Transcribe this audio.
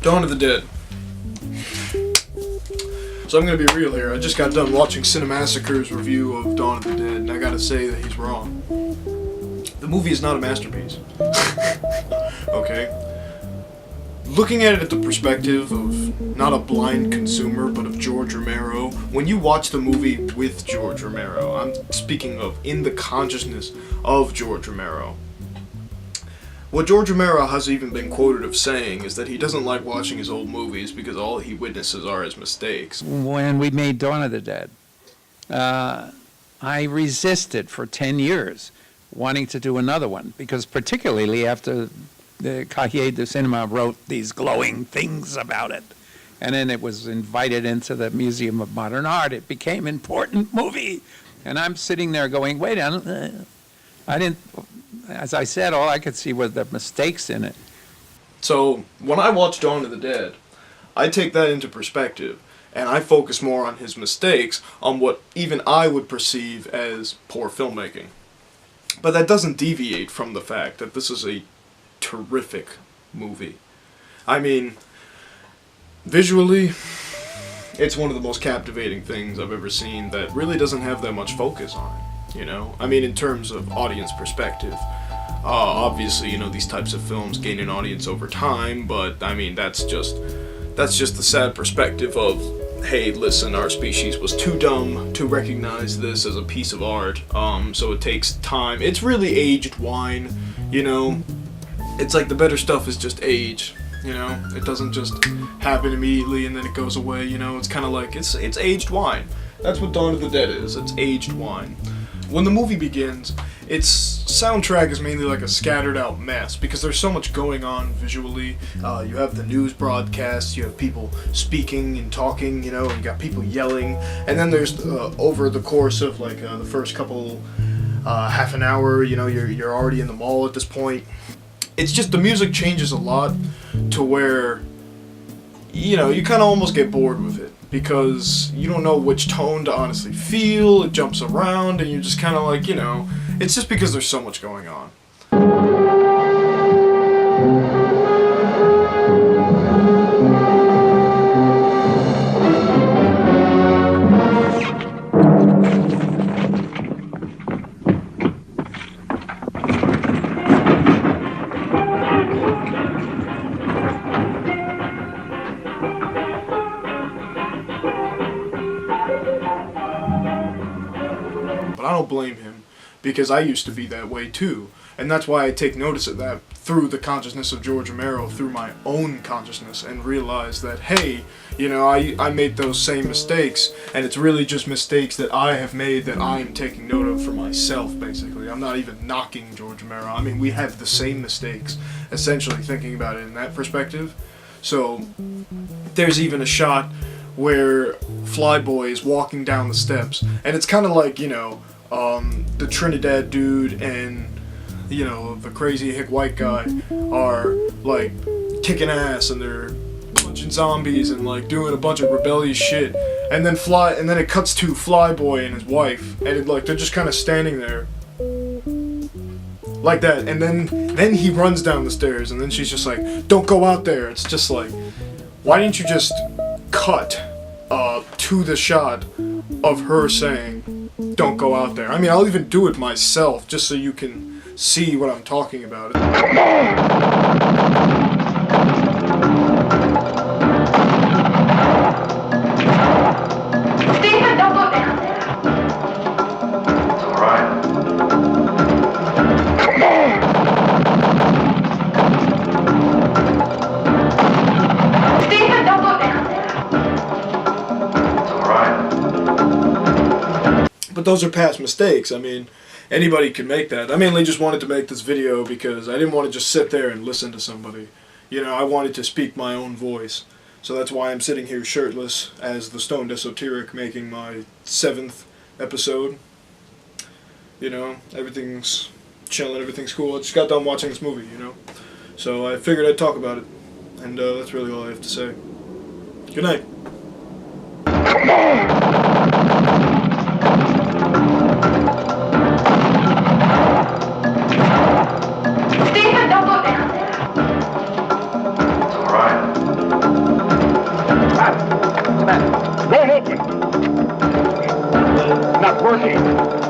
Dawn of the Dead. So I'm gonna be real here. I just got done watching CINEMASSACRE's review of Dawn of the Dead, and I gotta say that he's wrong. The movie is not a masterpiece. Okay? Looking at it at the perspective of not a blind consumer, but of George Romero, when you watch the movie with George Romero, I'm speaking of in the consciousness of George Romero, what George Romero has even been quoted of saying is that he doesn't like watching his old movies because all he witnesses are his mistakes. When we made Dawn of the Dead, I resisted for 10 years wanting to do another one, because particularly after the Cahiers du Cinéma wrote these glowing things about it, and then it was invited into the Museum of Modern Art, it became an important movie. And I'm sitting there going, wait, I didn't, as I said, all I could see was the mistakes in it. So when I watch Dawn of the Dead, I take that into perspective, and I focus more on his mistakes, on what even I would perceive as poor filmmaking. But that doesn't deviate from the fact that this is a terrific movie. I mean, visually, it's one of the most captivating things I've ever seen that really doesn't have that much focus on it, you know? I mean, in terms of audience perspective. Obviously, you know, these types of films gain an audience over time, but I mean, that's just the sad perspective of, hey, listen, our species was too dumb to recognize this as a piece of art, so it takes time. It's really aged wine, you know? It's like the better stuff is just age, you know? It doesn't just happen immediately and then it goes away, you know? It's kind of like, it's aged wine. That's what Dawn of the Dead is. It's aged wine. When the movie begins, its soundtrack is mainly like a scattered out mess because there's so much going on visually. You have the news broadcasts, you have people speaking and talking, you know, and you got people yelling, and then there's over the course of like the first couple half an hour, you know, you're already in the mall at this point. It's just the music changes a lot to where, you know, you kind of almost get bored with it because you don't know which tone to honestly feel. It jumps around and you're just kind of like, you know, it's just because there's so much going on. But I don't blame him, because I used to be that way too, and that's why I take notice of that through the consciousness of George Romero, through my own consciousness, and realize that, hey, you know, I made those same mistakes, and it's really just mistakes that I have made that I am taking note of for myself, basically. I'm not even knocking George Romero. I mean, we have the same mistakes, essentially, thinking about it in that perspective. So, there's even a shot where Flyboy is walking down the steps, and it's kind of like, you know, the Trinidad dude and, you know, the crazy hick white guy are, like, kicking ass, and they're punching zombies and, like, doing a bunch of rebellious shit, and then it cuts to Flyboy and his wife, and, like, they're just kind of standing there, like that, and then he runs down the stairs, and then she's just like, don't go out there. It's just like, why didn't you just cut to the shot of her saying, don't go out there? I mean, I'll even do it myself just so you can see what I'm talking about. Stephen, don't go down there. It's all right. Stephen, don't go down there. It's all right. But those are past mistakes. I mean, anybody can make that. I mainly just wanted to make this video because I didn't want to just sit there and listen to somebody. You know, I wanted to speak my own voice. So that's why I'm sitting here shirtless as the Stoned Esoteric, making my 7th episode. You know, everything's chilling, everything's cool. I just got done watching this movie, you know. So I figured I'd talk about it. And that's really all I have to say. Good night. not working.